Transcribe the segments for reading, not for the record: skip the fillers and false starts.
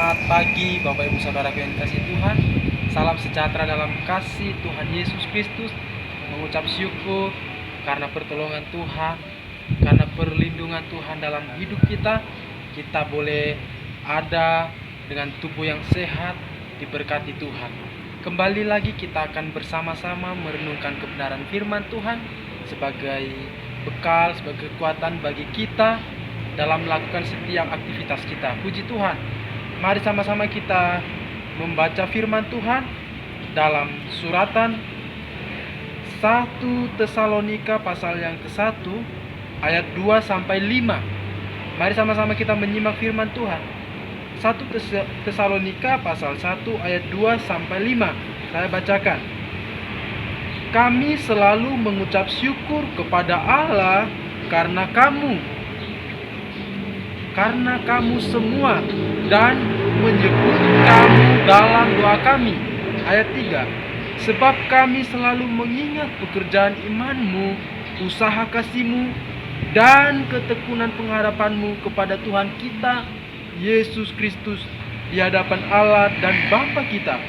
Selamat pagi Bapak Ibu Saudaraku yang dikasihi Tuhan. Salam sejahtera dalam kasih Tuhan Yesus Kristus. Mengucap syukur karena pertolongan Tuhan, karena perlindungan Tuhan dalam hidup kita. Kita boleh ada dengan tubuh yang sehat, diberkati Tuhan. Kembali lagi kita akan bersama-sama merenungkan kebenaran firman Tuhan sebagai bekal, sebagai kekuatan bagi kita dalam melakukan setiap aktivitas kita. Puji Tuhan. Mari sama-sama kita membaca firman Tuhan dalam suratan 1 Tesalonika pasal yang ke-1 ayat 2 sampai 5. Mari sama-sama kita menyimak firman Tuhan. 1 Tesalonika pasal 1 ayat 2 sampai 5. Saya bacakan. Kami selalu mengucap syukur kepada Allah karena kamu semua dan menyebut kamu dalam doa kami. Ayat 3. Sebab kami selalu mengingat pekerjaan imanmu, usaha kasihmu, dan ketekunan pengharapanmu kepada Tuhan kita Yesus Kristus di hadapan Allah dan Bapa kita.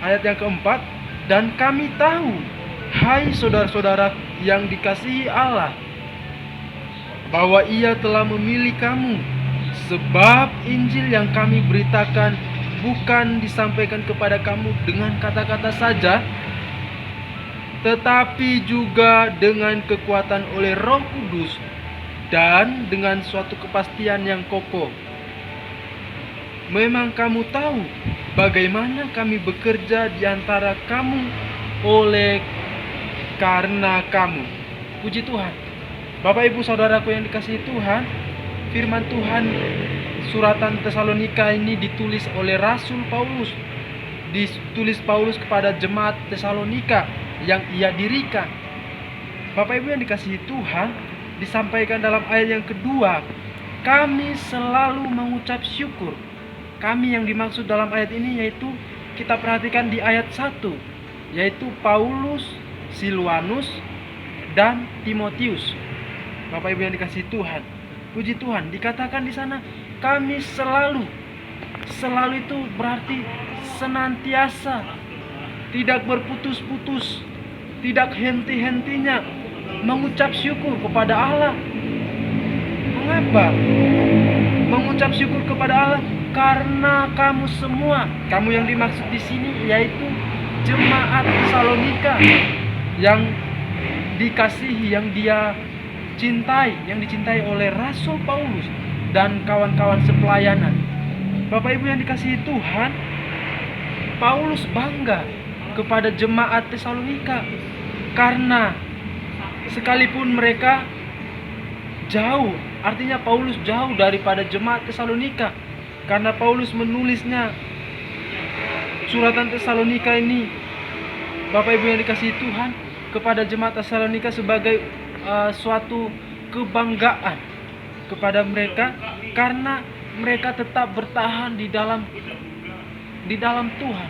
Ayat yang keempat. Dan kami tahu, hai saudara-saudara yang dikasihi Allah, bahwa Ia telah memilih kamu, sebab Injil yang kami beritakan bukan disampaikan kepada kamu dengan kata-kata saja, tetapi juga dengan kekuatan oleh Roh Kudus dan dengan suatu kepastian yang kokoh. Memang kamu tahu bagaimana kami bekerja di antara kamu oleh karena kamu. Puji Tuhan. Bapak Ibu Saudaraku yang dikasihi Tuhan, firman Tuhan suratan Tesalonika ini ditulis oleh Rasul Paulus. Ditulis Paulus kepada jemaat Tesalonika yang ia dirikan. Bapak Ibu yang dikasihi Tuhan, disampaikan dalam ayat yang kedua, kami selalu mengucap syukur. Kami yang dimaksud dalam ayat ini yaitu kita perhatikan di ayat 1, yaitu Paulus, Silwanus, dan Timotius. Bapak Ibu yang dikasihi Tuhan, puji Tuhan, dikatakan di sana kami selalu itu berarti senantiasa, tidak berputus-putus, tidak henti-hentinya mengucap syukur kepada Allah. Mengapa mengucap syukur kepada Allah? Karena kamu semua, kamu yang dimaksud di sini yaitu jemaat Tesalonika yang dikasihi, yang dia cintai, yang dicintai oleh Rasul Paulus dan kawan-kawan sepelayanan. Bapak Ibu yang dikasihi Tuhan, Paulus bangga kepada jemaat Tesalonika karena sekalipun mereka jauh, artinya Paulus jauh daripada jemaat Tesalonika, karena Paulus menulisnya suratan Tesalonika ini, Bapak Ibu yang dikasihi Tuhan, kepada jemaat Tesalonika sebagai suatu kebanggaan kepada mereka, karena mereka tetap bertahan di dalam Tuhan.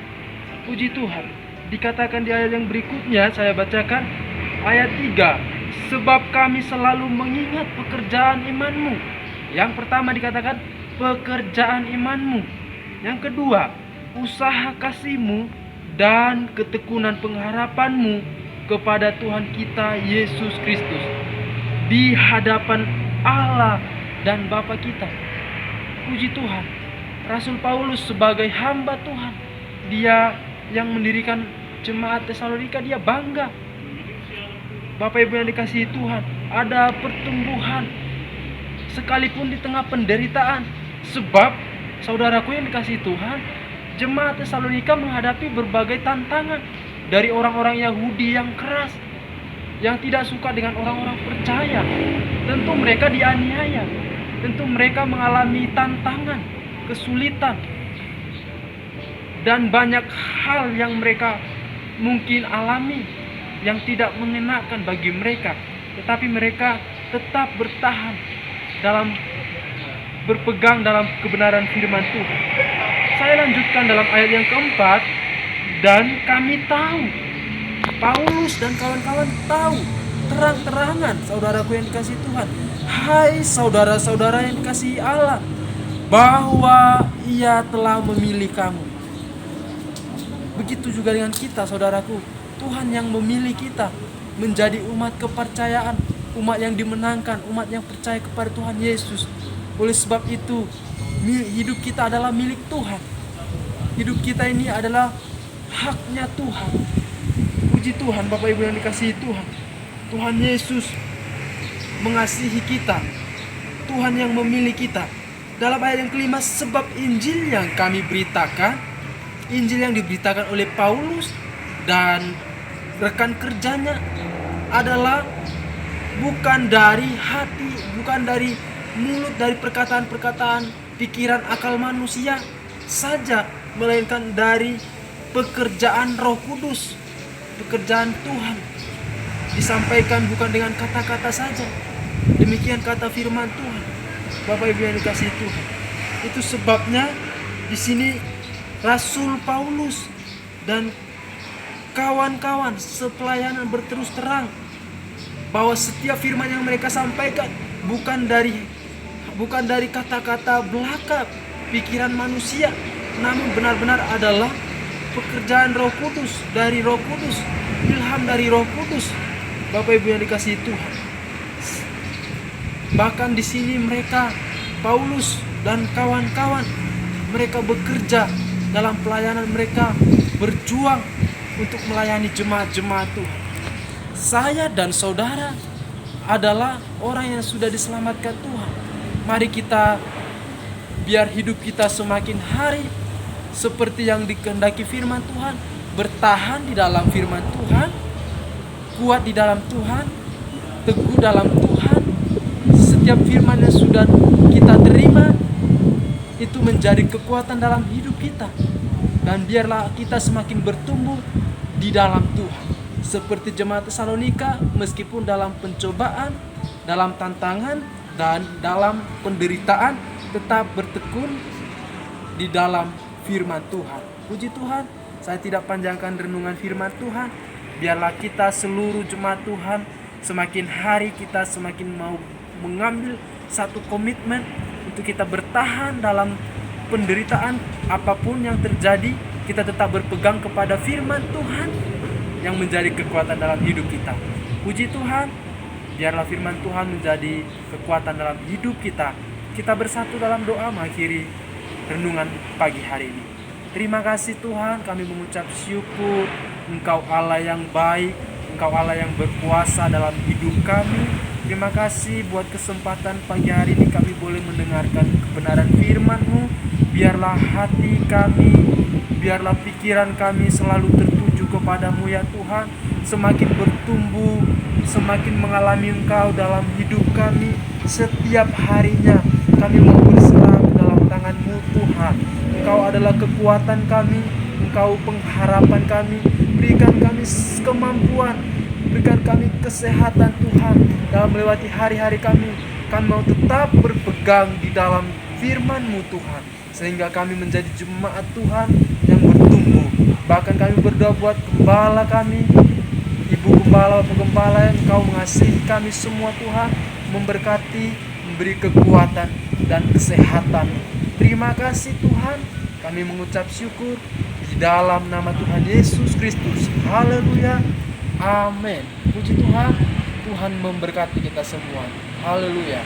Puji Tuhan. Dikatakan di ayat yang berikutnya, saya bacakan ayat 3. Sebab kami selalu mengingat pekerjaan imanmu. Yang pertama dikatakan pekerjaan imanmu. Yang kedua, usaha kasihmu dan ketekunan pengharapanmu kepada Tuhan kita Yesus Kristus di hadapan Allah dan Bapa kita. Puji Tuhan. Rasul Paulus sebagai hamba Tuhan, dia yang mendirikan jemaat Tesalonika, dia bangga. Bapak Ibu yang dikasihi Tuhan, ada pertumbuhan sekalipun di tengah penderitaan. Sebab saudaraku yang dikasihi Tuhan, jemaat Tesalonika menghadapi berbagai tantangan dari orang-orang Yahudi yang keras, yang tidak suka dengan orang-orang percaya. Tentu mereka dianiaya, tentu mereka mengalami tantangan, kesulitan, dan banyak hal yang mereka mungkin alami yang tidak mengenakan bagi mereka. Tetapi mereka tetap bertahan berpegang dalam kebenaran firman Tuhan. Saya lanjutkan dalam ayat yang keempat. Dan kami tahu, Paulus dan kawan-kawan tahu terang-terangan, saudaraku yang dikasihi Tuhan, hai saudara-saudara yang dikasihi Allah, bahwa Ia telah memilih kamu. Begitu juga dengan kita, saudaraku. Tuhan yang memilih kita menjadi umat kepercayaan, umat yang dimenangkan, umat yang percaya kepada Tuhan Yesus. Oleh sebab itu, hidup kita adalah milik Tuhan. Hidup kita ini adalah haknya Tuhan. Puji Tuhan, Bapak Ibu yang dikasihi Tuhan. Tuhan Yesus mengasihi kita. Tuhan yang memilih kita. Dalam ayat yang kelima, sebab Injil yang kami beritakan, Injil yang diberitakan oleh Paulus dan rekan kerjanya adalah bukan dari hati, bukan dari mulut, dari perkataan-perkataan, pikiran, akal manusia saja, melainkan dari pekerjaan Roh Kudus, pekerjaan Tuhan. Disampaikan bukan dengan kata-kata saja. Demikian kata firman Tuhan. Bapak Ibu yang dikasihi Tuhan. Itu sebabnya di sini Rasul Paulus dan kawan-kawan sepelayanan berterus terang bahwa setiap firman yang mereka sampaikan bukan dari kata-kata belaka, pikiran manusia, namun benar-benar adalah pekerjaan Roh Kudus, dari Roh Kudus, ilham dari Roh Kudus. Bapak Ibu yang dikasihi Tuhan. Bahkan di sini mereka, Paulus dan kawan-kawan, mereka bekerja dalam pelayanan, mereka berjuang untuk melayani jemaat-jemaat Tuhan. Saya dan saudara adalah orang yang sudah diselamatkan Tuhan. Mari kita, biar hidup kita semakin hari seperti yang dikehendaki firman Tuhan, bertahan di dalam firman Tuhan, kuat di dalam Tuhan, teguh dalam Tuhan. Setiap firman yang sudah kita terima itu menjadi kekuatan dalam hidup kita. Dan biarlah kita semakin bertumbuh di dalam Tuhan. Seperti jemaat Tesalonika, meskipun dalam pencobaan, dalam tantangan, dan dalam penderitaan, tetap bertekun di dalam firman Tuhan. Puji Tuhan, saya tidak panjangkan renungan firman Tuhan. Biarlah kita seluruh jemaat Tuhan semakin hari kita semakin mau mengambil satu komitmen untuk kita bertahan dalam penderitaan apapun yang terjadi. Kita tetap berpegang kepada firman Tuhan yang menjadi kekuatan dalam hidup kita. Puji Tuhan, biarlah firman Tuhan menjadi kekuatan dalam hidup kita. Kita bersatu dalam doa mengakhiri renungan pagi hari ini. Terima kasih Tuhan, kami mengucap syukur. Engkau Allah yang baik, Engkau Allah yang berkuasa dalam hidup kami. Terima kasih buat kesempatan pagi hari ini kami boleh mendengarkan kebenaran firman-Mu. Biarlah hati kami, biarlah pikiran kami selalu tertuju kepadamu ya Tuhan. Semakin bertumbuh, semakin mengalami Engkau dalam hidup kami. Setiap harinya kami mau berserah dalam tangan-Mu Tuhan. Engkau adalah kekuatan kami, Engkau pengharapan kami. Berikan kami kemampuan, berikan kami kesehatan Tuhan dalam melewati hari-hari kami. Kami mau tetap berpegang di dalam firman-Mu Tuhan, sehingga kami menjadi jemaat Tuhan yang bertumbuh. Bahkan kami berdoa buat gembala kami, ibu gembala, bapak gembala, yang Engkau mengasihi kami semua Tuhan, memberkati, memberi kekuatan dan kesehatan. Terima kasih Tuhan, kami mengucap syukur di dalam nama Tuhan Yesus Kristus. Haleluya, amin. Puji Tuhan, Tuhan memberkati kita semua. Haleluya.